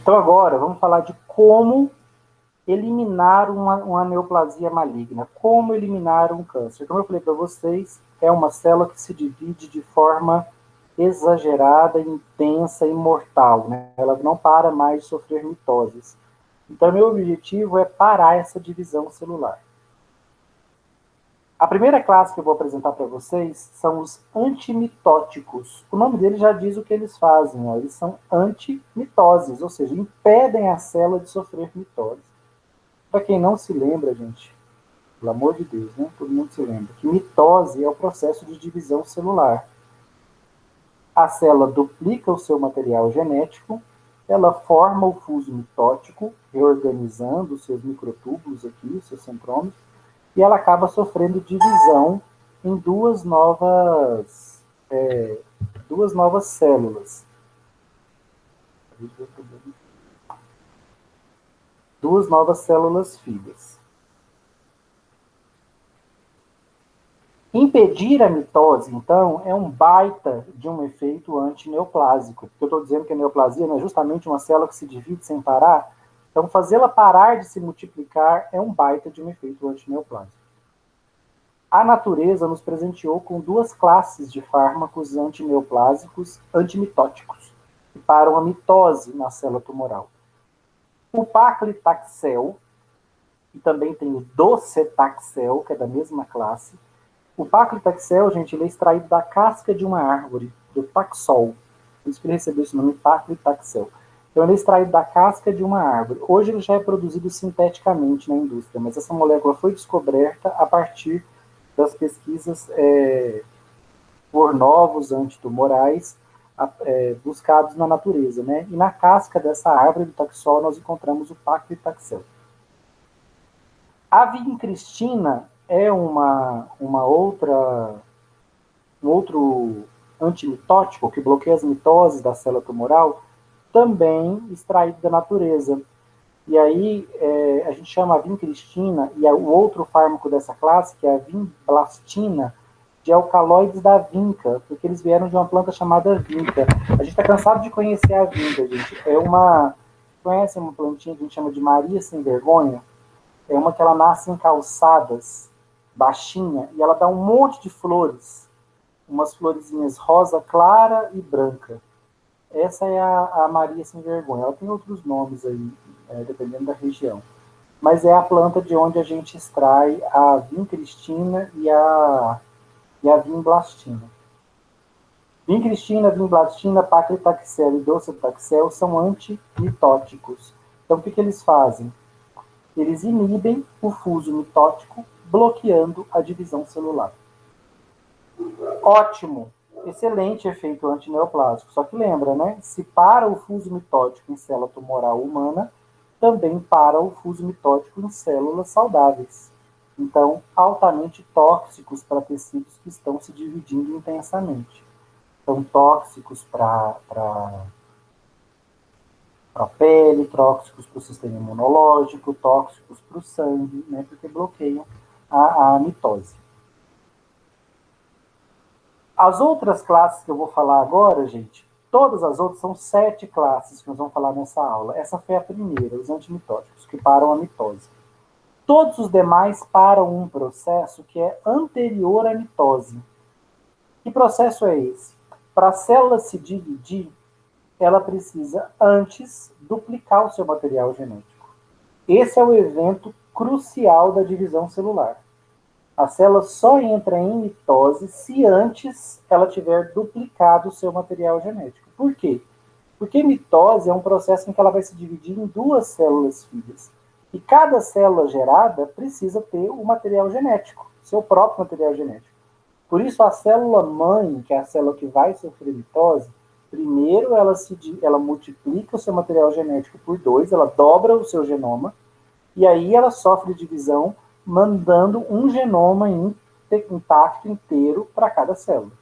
Então agora vamos falar de como eliminar uma neoplasia maligna, como eliminar um câncer. Como eu falei para vocês, é uma célula que se divide de forma exagerada, intensa e mortal, né? Ela não para mais de sofrer mitoses. Então, meu objetivo é parar essa divisão celular. A primeira classe que eu vou apresentar para vocês são os antimitóticos. O nome deles já diz o que eles fazem, ó. Eles são antimitoses, ou seja, impedem a célula de sofrer mitose. Para quem não se lembra, gente, pelo amor de Deus, né? Todo mundo se lembra que mitose é o processo de divisão celular. A célula duplica o seu material genético, ela forma o fuso mitótico, reorganizando os seus microtúbulos aqui, os seus centrômeros, e ela acaba sofrendo divisão em duas novas células. Duas novas células filhas. Impedir a mitose, então, é um baita de um efeito antineoplásico. Porque eu estou dizendo que a neoplasia não é justamente uma célula que se divide sem parar. Então, fazê-la parar de se multiplicar é um baita de um efeito antineoplásico. A natureza nos presenteou com duas classes de fármacos antineoplásicos antimitóticos, que param a mitose na célula tumoral. O paclitaxel, e também tem o docetaxel, que é da mesma classe. O paclitaxel, gente, ele é extraído da casca de uma árvore, do taxol. Por isso que ele recebeu esse nome, paclitaxel. Então, ele é extraído da casca de uma árvore. Hoje ele já é produzido sinteticamente na indústria, mas essa molécula foi descoberta a partir das pesquisas por novos antitumorais buscados na natureza, né? E na casca dessa árvore do taxol nós encontramos o paclitaxel. A vincristina é um outro antimitótico que bloqueia as mitoses da célula tumoral, também extraído da natureza. E aí a gente chama a vincristina e o outro fármaco dessa classe, que é a vinblastina, de alcaloides da vinca, porque eles vieram de uma planta chamada vinca. A gente está cansado de conhecer a vinca, gente. Conhece uma plantinha que a gente chama de Maria Sem Vergonha? É uma que ela nasce em calçadas, baixinha, e ela dá um monte de flores. Umas florezinhas rosa clara e branca. Essa é a Maria Sem Vergonha. Ela tem outros nomes aí, dependendo da região. Mas é a planta de onde a gente extrai a vincristina e a vinblastina. Vincristina, vinblastina, paclitaxel e docetaxel são antimitóticos. Então, o que eles fazem? Eles inibem o fuso mitótico, bloqueando a divisão celular. Ótimo! Excelente efeito antineoplásico. Só que lembra, né? Se para o fuso mitótico em célula tumoral humana, também para o fuso mitótico em células saudáveis. Então, altamente tóxicos para tecidos que estão se dividindo intensamente. São tóxicos para a pele, tóxicos para o sistema imunológico, tóxicos para o sangue, né? Porque bloqueiam a mitose. As outras classes que eu vou falar agora, gente, todas as outras são 7 classes que nós vamos falar nessa aula. Essa foi a primeira, os antimitóticos, que param a mitose. Todos os demais param um processo que é anterior à mitose. Que processo é esse? Para a célula se dividir, ela precisa antes duplicar o seu material genético. Esse é o evento crucial da divisão celular. A célula só entra em mitose se antes ela tiver duplicado o seu material genético. Por quê? Porque mitose é um processo em que ela vai se dividir em duas células filhas. E cada célula gerada precisa ter o material genético, seu próprio material genético. Por isso, a célula mãe, que é a célula que vai sofrer mitose, primeiro ela multiplica o seu material genético por 2, ela dobra o seu genoma, e aí ela sofre divisão, mandando um genoma intacto inteiro para cada célula.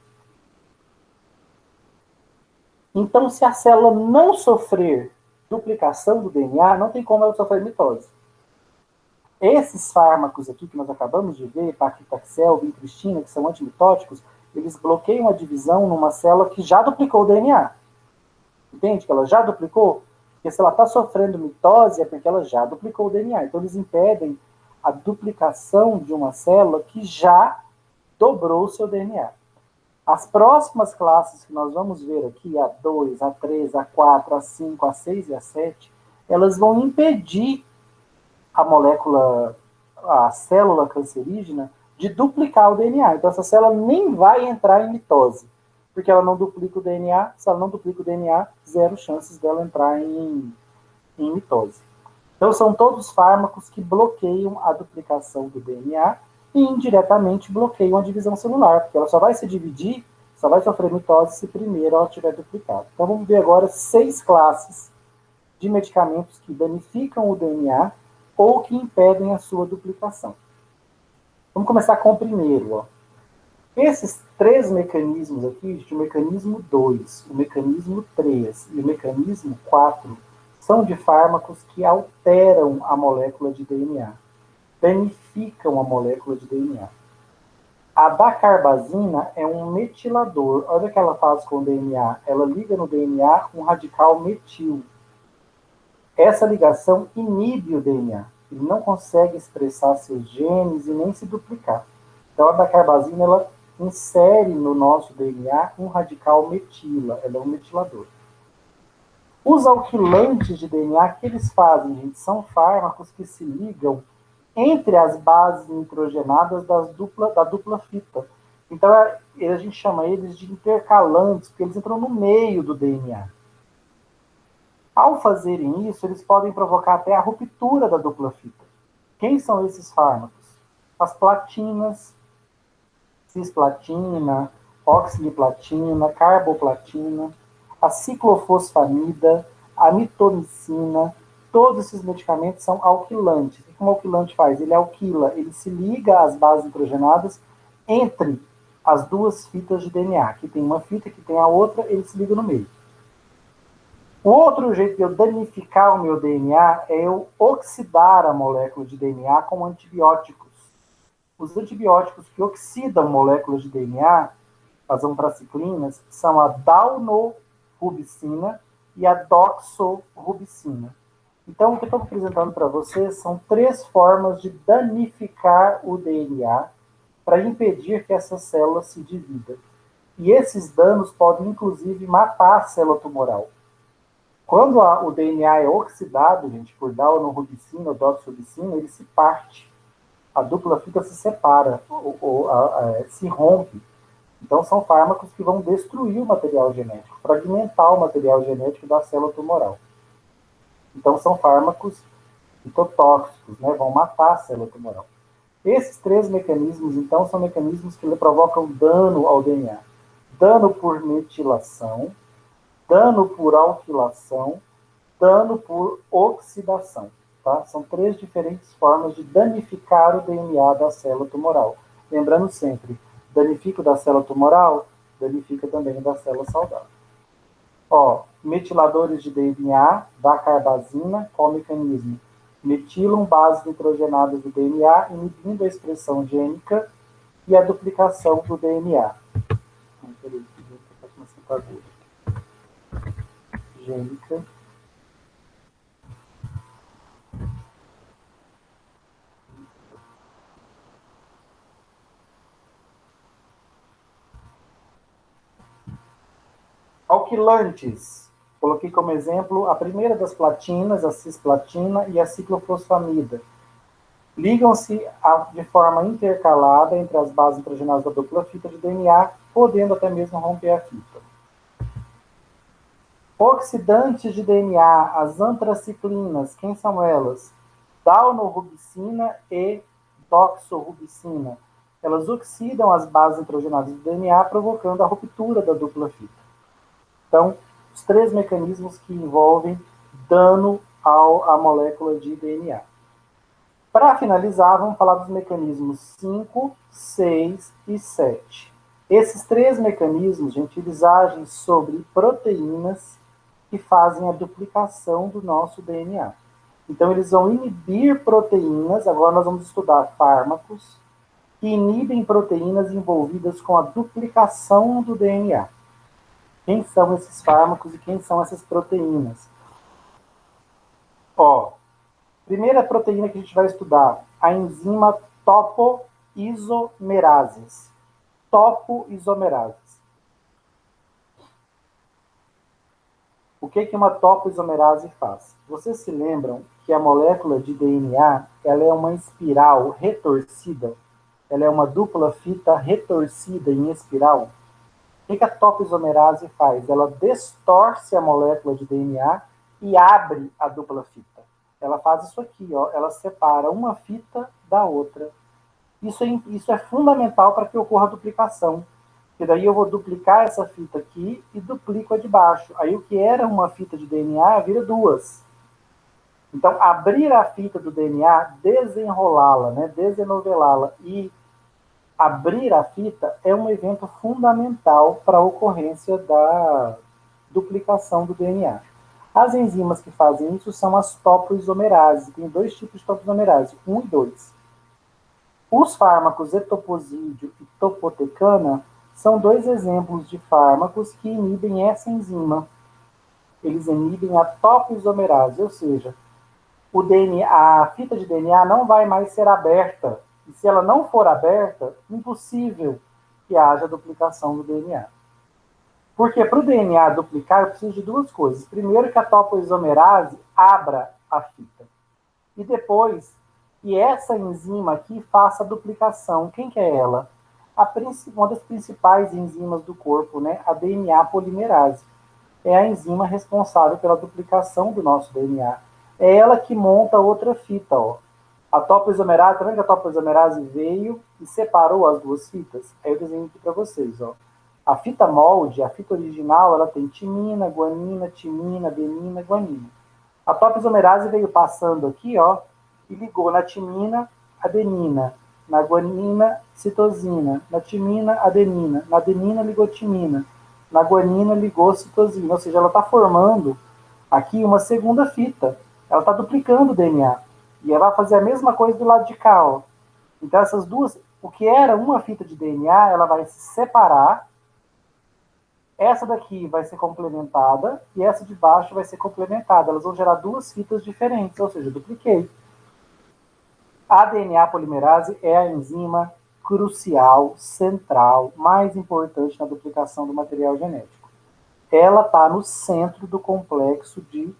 Então, se a célula não sofrer duplicação do DNA, não tem como ela sofrer mitose. Esses fármacos aqui que nós acabamos de ver, paclitaxel, vincristina, que são antimitóticos, eles bloqueiam a divisão numa célula que já duplicou o DNA. Entende? Que ela já duplicou? Porque se ela está sofrendo mitose, é porque ela já duplicou o DNA. Então, eles impedem a duplicação de uma célula que já dobrou o seu DNA. As próximas classes que nós vamos ver aqui, a 2, a 3, a 4, a 5, a 6 e a 7, elas vão impedir a molécula, a célula cancerígena, de duplicar o DNA. Então, essa célula nem vai entrar em mitose, porque ela não duplica o DNA. Se ela não duplica o DNA, zero chances dela entrar em mitose. Então, são todos fármacos que bloqueiam a duplicação do DNA e indiretamente bloqueiam a divisão celular, porque ela só vai se dividir, só vai sofrer mitose se primeiro ela tiver duplicado. Então, vamos ver agora 6 classes de medicamentos que danificam o DNA ou que impedem a sua duplicação. Vamos começar com o primeiro. Ó. Esses 3 mecanismos aqui, o mecanismo 2, o mecanismo 3 e o mecanismo 4, são de fármacos que alteram a molécula de DNA, danificam a molécula de DNA. A dacarbazina é um metilador. Olha o que ela faz com o DNA. Ela liga no DNA um radical metil. Essa ligação inibe o DNA. Ele não consegue expressar seus genes e nem se duplicar. Então, a dacarbazina, ela insere no nosso DNA um radical metila. Ela é um metilador. Os alquilantes de DNA, que eles fazem, gente, são fármacos que se ligam entre as bases nitrogenadas da dupla fita. Então, a gente chama eles de intercalantes, porque eles entram no meio do DNA. Ao fazerem isso, eles podem provocar até a ruptura da dupla fita. Quem são esses fármacos? As platinas, cisplatina, oxiliplatina, carboplatina, a ciclofosfamida, a mitomicina. Todos esses medicamentos são alquilantes. O que um alquilante faz? Ele alquila, ele se liga às bases nitrogenadas entre as duas fitas de DNA. Aqui tem uma fita, aqui tem a outra, ele se liga no meio. O outro jeito de eu danificar o meu DNA é eu oxidar a molécula de DNA com antibióticos. Os antibióticos que oxidam moléculas de DNA, as antraciclinas, são a daunorubicina e a doxorubicina. Então, o que eu estou apresentando para vocês são 3 formas de danificar o DNA para impedir que essa célula se divida. E esses danos podem, inclusive, matar a célula tumoral. Quando o DNA é oxidado, gente, por daunorubicina ou doxorubicina, ele se parte. A dupla fita se separa, se rompe. Então, são fármacos que vão destruir o material genético, fragmentar o material genético da célula tumoral. Então, são fármacos citotóxicos, né? Vão matar a célula tumoral. Esses 3 mecanismos, então, são mecanismos que provocam dano ao DNA. Dano por metilação, dano por alquilação, dano por oxidação. Tá? São 3 diferentes formas de danificar o DNA da célula tumoral. Lembrando sempre, danifica da célula tumoral, danifica também da célula saudável. Ó, metiladores de DNA, dacarbazina, qual o mecanismo? Metilam bases nitrogenadas do DNA, inibindo a expressão gênica e a duplicação do DNA. Gênica. Alquilantes. Coloquei como exemplo a primeira das platinas, a cisplatina e a ciclofosfamida. Ligam-se de forma intercalada entre as bases nitrogenadas da dupla fita de DNA, podendo até mesmo romper a fita. Oxidantes de DNA, as antraciclinas, quem são elas? Daunorubicina e doxorubicina. Elas oxidam as bases nitrogenadas do DNA, provocando a ruptura da dupla fita. Então, os 3 mecanismos que envolvem dano à molécula de DNA. Para finalizar, vamos falar dos mecanismos 5, 6 e 7. Esses 3 mecanismos, gente, eles agem sobre proteínas que fazem a duplicação do nosso DNA. Então, eles vão inibir proteínas. Agora nós vamos estudar fármacos que inibem proteínas envolvidas com a duplicação do DNA. Quem são esses fármacos e quem são essas proteínas? Ó, primeira proteína que a gente vai estudar, a enzima topoisomerases. Topoisomerases. O que uma topoisomerase faz? Vocês se lembram que a molécula de DNA ela é uma espiral retorcida? Ela é uma dupla fita retorcida em espiral? O que a topoisomerase faz? Ela distorce a molécula de DNA e abre a dupla fita. Ela faz isso aqui, ó, ela separa uma fita da outra. Isso é fundamental para que ocorra a duplicação. Porque daí eu vou duplicar essa fita aqui e duplico a de baixo. Aí o que era uma fita de DNA vira duas. Então, abrir a fita do DNA, desenrolá-la, né, desenovelá-la e abrir a fita é um evento fundamental para a ocorrência da duplicação do DNA. As enzimas que fazem isso são as topoisomerases. Tem dois tipos de topoisomerase, 1 e 2. Os fármacos etoposídeo e topotecana são dois exemplos de fármacos que inibem essa enzima. Eles inibem a topoisomerase, ou seja, o DNA, a fita de DNA não vai mais ser aberta. E se ela não for aberta, impossível que haja duplicação do DNA. Porque para o DNA duplicar, eu preciso de duas coisas. Primeiro, que a topoisomerase abra a fita. E depois, que essa enzima aqui faça a duplicação. Quem que é ela? Uma das principais enzimas do corpo, né? A DNA polimerase. É a enzima responsável pela duplicação do nosso DNA. É ela que monta outra fita, ó. A topoisomerase, tá vendo que a topoisomerase veio e separou as duas fitas? Aí eu desenho aqui para vocês, ó. A fita molde, a fita original, ela tem timina, guanina, adenina, guanina. A topoisomerase veio passando aqui, ó, e ligou na timina, adenina, na guanina, citosina, na timina, adenina, na adenina ligou timina, na guanina ligou citosina, ou seja, ela está formando aqui uma segunda fita, ela está duplicando o DNA, e ela vai fazer a mesma coisa do lado de cá, ó. Então essas duas, o que era uma fita de DNA, ela vai se separar, essa daqui vai ser complementada e essa de baixo vai ser complementada. Elas vão gerar duas fitas diferentes, ou seja, dupliquei. A DNA polimerase é a enzima crucial, central, mais importante na duplicação do material genético. Ela está no centro do complexo de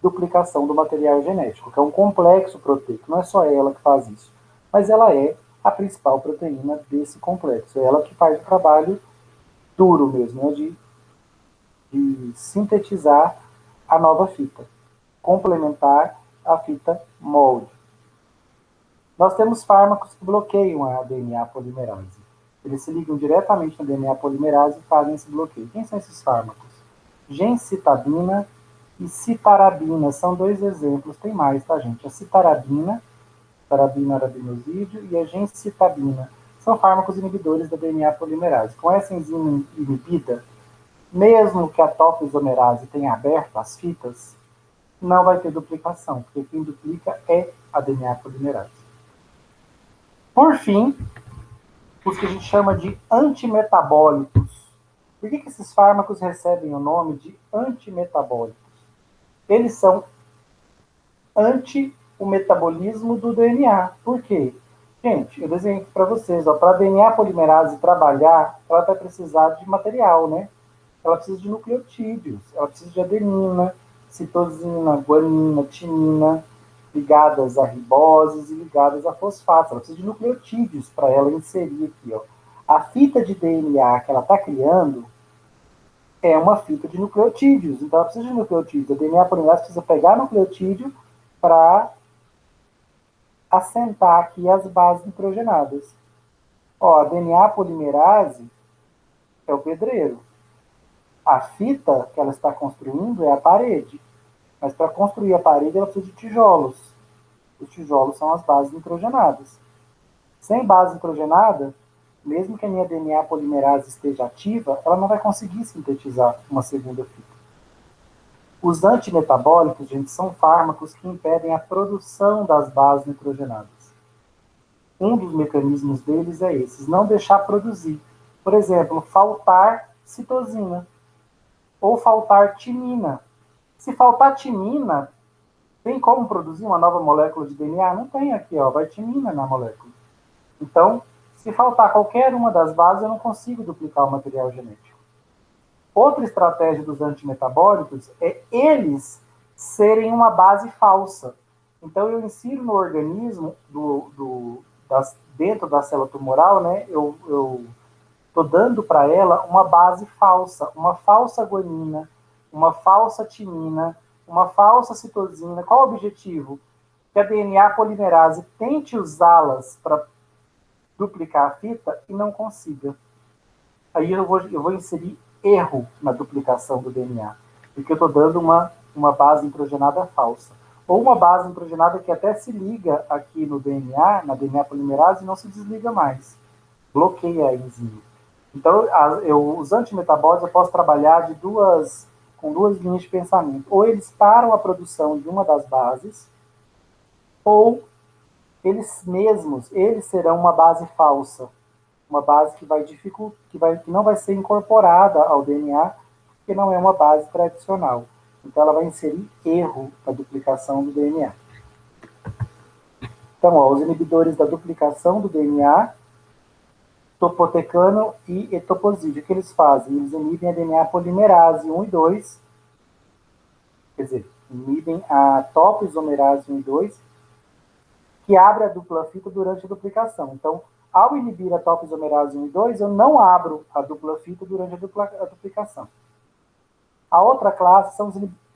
duplicação do material genético, que é um complexo proteico. Não é só ela que faz isso, mas ela é a principal proteína desse complexo. É ela que faz o trabalho duro mesmo, né, de sintetizar a nova fita, complementar a fita molde. Nós temos fármacos que bloqueiam a DNA polimerase. Eles se ligam diretamente na DNA polimerase e fazem esse bloqueio. Quem são esses fármacos? Gemcitabina e citarabina são dois exemplos. Tem mais, tá, gente? A citarabina, citarabina arabinosídeo, e a gemcitabina. São fármacos inibidores da DNA polimerase. Com essa enzima inibida, mesmo que a topoisomerase tenha aberto as fitas, não vai ter duplicação, porque quem duplica é a DNA polimerase. Por fim, os que a gente chama de antimetabólicos. Por que esses fármacos recebem o nome de antimetabólicos? Eles são anti o metabolismo do DNA. Por quê? Gente, eu desenhei aqui para vocês. Para a DNA polimerase trabalhar, ela vai precisar de material, né? Ela precisa de nucleotídeos, ela precisa de adenina, citosina, guanina, timina, ligadas a riboses e ligadas a fosfatos. Ela precisa de nucleotídeos para ela inserir aqui, ó. A fita de DNA que ela está criando é uma fita de nucleotídeos, então ela precisa de nucleotídeos. A DNA polimerase precisa pegar nucleotídeo para assentar aqui as bases nitrogenadas. Ó, a DNA polimerase é o pedreiro. A fita que ela está construindo é a parede. Mas para construir a parede, ela precisa de tijolos. Os tijolos são as bases nitrogenadas. Sem base nitrogenada, mesmo que a minha DNA polimerase esteja ativa, ela não vai conseguir sintetizar uma segunda fita. Os antimetabólicos, gente, são fármacos que impedem a produção das bases nitrogenadas. Um dos mecanismos deles é esses, não deixar produzir. Por exemplo, faltar citosina ou faltar timina. Se faltar timina, Tem como produzir uma nova molécula de DNA? Não tem aqui, ó, vai timina na molécula. Então, se faltar qualquer uma das bases, eu não consigo duplicar o material genético. Outra estratégia dos antimetabólicos é eles serem uma base falsa. Então, eu insiro no organismo, dentro da célula tumoral, né, eu estou dando para ela uma base falsa, uma falsa guanina, uma falsa timina, uma falsa citosina. Qual o objetivo? Que a DNA polimerase tente usá-las para duplicar a fita e não consiga. Aí eu vou inserir erro na duplicação do DNA, porque eu estou dando uma base nitrogenada falsa. Ou uma base nitrogenada que até se liga aqui no DNA, na DNA polimerase, e não se desliga mais. Bloqueia a enzima. Então, os antimetabólicos eu posso trabalhar com duas linhas de pensamento. Ou eles param a produção de uma das bases, ou eles mesmos, eles serão uma base falsa, uma base que não vai ser incorporada ao DNA, porque não é uma base tradicional. Então, ela vai inserir erro na duplicação do DNA. Então, ó, os inibidores da duplicação do DNA, topotecano e etoposídeo, o que eles fazem? Eles inibem a DNA polimerase 1 e 2, quer dizer, inibem a topoisomerase 1 e 2, que abre a dupla fita durante a duplicação. Então, ao inibir a topoisomerase 1 e 2, eu não abro a dupla fita durante a duplicação. A outra classe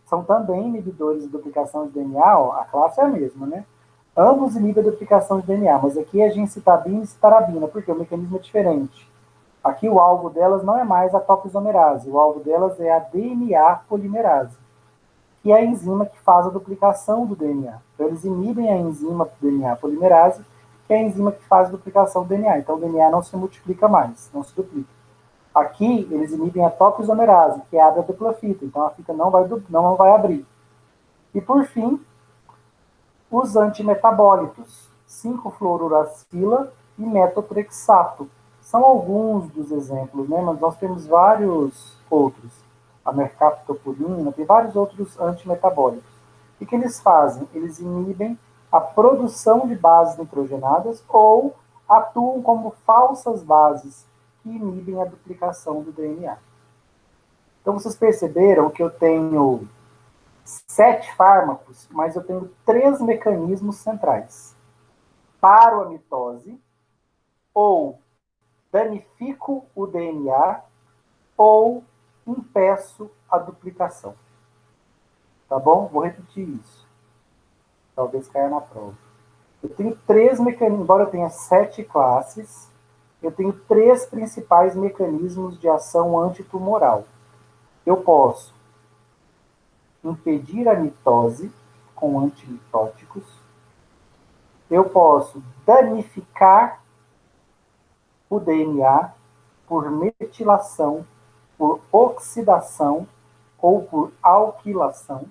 são também inibidores de duplicação de DNA, ó, a classe é a mesma, né? Ambos inibem a duplicação de DNA, mas aqui é gencitabina e citarabina, porque o mecanismo é diferente. Aqui o alvo delas não é mais a topoisomerase, o alvo delas é a DNA polimerase, que é a enzima que faz a duplicação do DNA. Então, eles inibem a enzima DNA polimerase, que é a enzima que faz a duplicação do DNA. Então, o DNA não se multiplica mais, não se duplica. Aqui, eles inibem a topoisomerase, que abre a dupla fita. Então, a fita não vai abrir. E, por fim, os antimetabólitos, 5-fluoruracila e metotrexato. São alguns dos exemplos, né? Mas nós temos vários outros. A mercaptopurina, tem vários outros antimetabólicos. O que eles fazem? Eles inibem a produção de bases nitrogenadas ou atuam como falsas bases que inibem a duplicação do DNA. Então, vocês perceberam que eu tenho 7 fármacos, mas eu tenho 3 mecanismos centrais. Paro a mitose, ou danifico o DNA, ou impeço a duplicação. Tá bom? Vou repetir isso. Talvez caia na prova. Eu tenho 3 mecanismos, embora eu tenha 7 classes, eu tenho 3 principais mecanismos de ação antitumoral. Eu posso impedir a mitose com antimitóticos. Eu posso danificar o DNA por metilação, por oxidação ou por alquilação.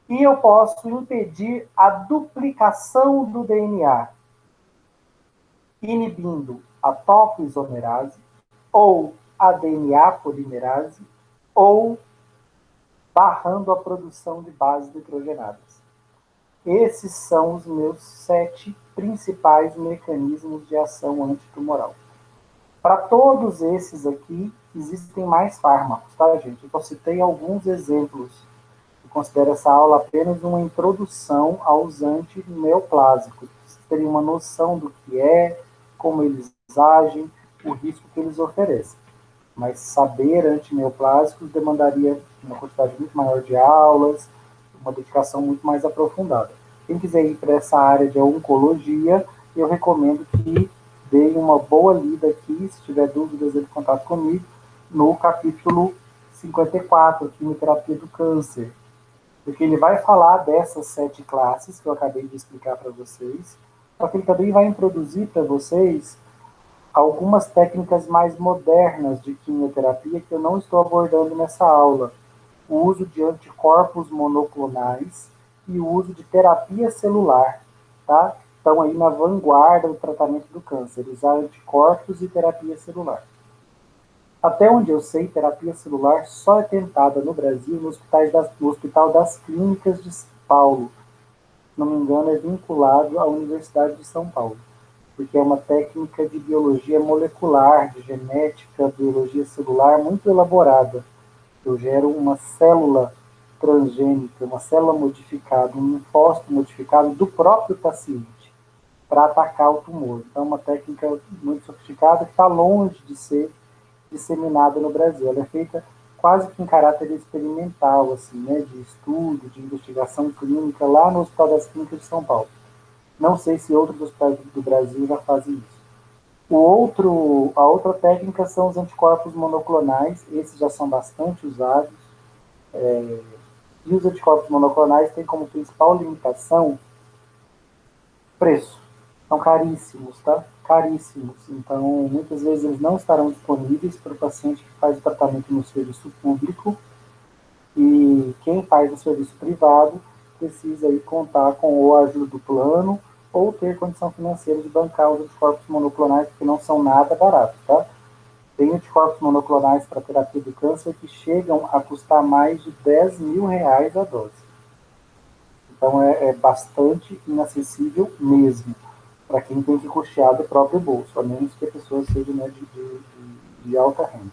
E eu posso impedir a duplicação do DNA, inibindo a topoisomerase, ou a DNA polimerase, ou barrando a produção de bases nitrogenadas. Esses são os meus 7 principais mecanismos de ação antitumoral. Para todos esses aqui, existem mais fármacos, tá, gente? Eu só citei alguns exemplos. Eu considero essa aula apenas uma introdução aos antineoplásicos. Vocês terem uma noção do que é, como eles agem, o risco que eles oferecem. Mas saber antineoplásicos demandaria uma quantidade muito maior de aulas, uma dedicação muito mais aprofundada. Quem quiser ir para essa área de oncologia, eu recomendo que deem uma boa lida aqui, se tiver dúvidas, entre em contato comigo, no capítulo 54, quimioterapia do câncer. Porque ele vai falar dessas 7 classes que eu acabei de explicar para vocês, só que ele também vai introduzir para vocês algumas técnicas mais modernas de quimioterapia que eu não estou abordando nessa aula. O uso de anticorpos monoclonais e o uso de terapia celular, tá? Estão aí na vanguarda do tratamento do câncer, usar anticorpos e terapia celular. Até onde eu sei, terapia celular só é tentada no Brasil no Hospital das Clínicas de São Paulo. Se não me engano, é vinculado à Universidade de São Paulo, porque é uma técnica de biologia molecular, de genética, biologia celular muito elaborada. Eu gero uma célula transgênica, uma célula modificada, um linfócito modificado do próprio paciente para atacar o tumor. Então, é uma técnica muito sofisticada que está longe de ser disseminada no Brasil. Ela é feita quase que em caráter experimental, assim, né, de estudo, de investigação clínica, lá no Hospital das Clínicas de São Paulo. Não sei se outros hospitais do Brasil já fazem isso. A outra técnica são os anticorpos monoclonais, esses já são bastante usados, e os anticorpos monoclonais têm como principal limitação preço. São caríssimos, tá? Caríssimos. Então, muitas vezes eles não estarão disponíveis para o paciente que faz o tratamento no serviço público, e quem faz no serviço privado precisa aí contar com ou a ajuda do plano ou ter condição financeira de bancar os anticorpos monoclonais, porque não são nada baratos, tá? Tem anticorpos monoclonais para terapia do câncer que chegam a custar mais de R$ 10.000 a dose. Então é bastante inacessível mesmo para quem tem que custear do próprio bolso, a menos que a pessoa seja, né, de alta renda.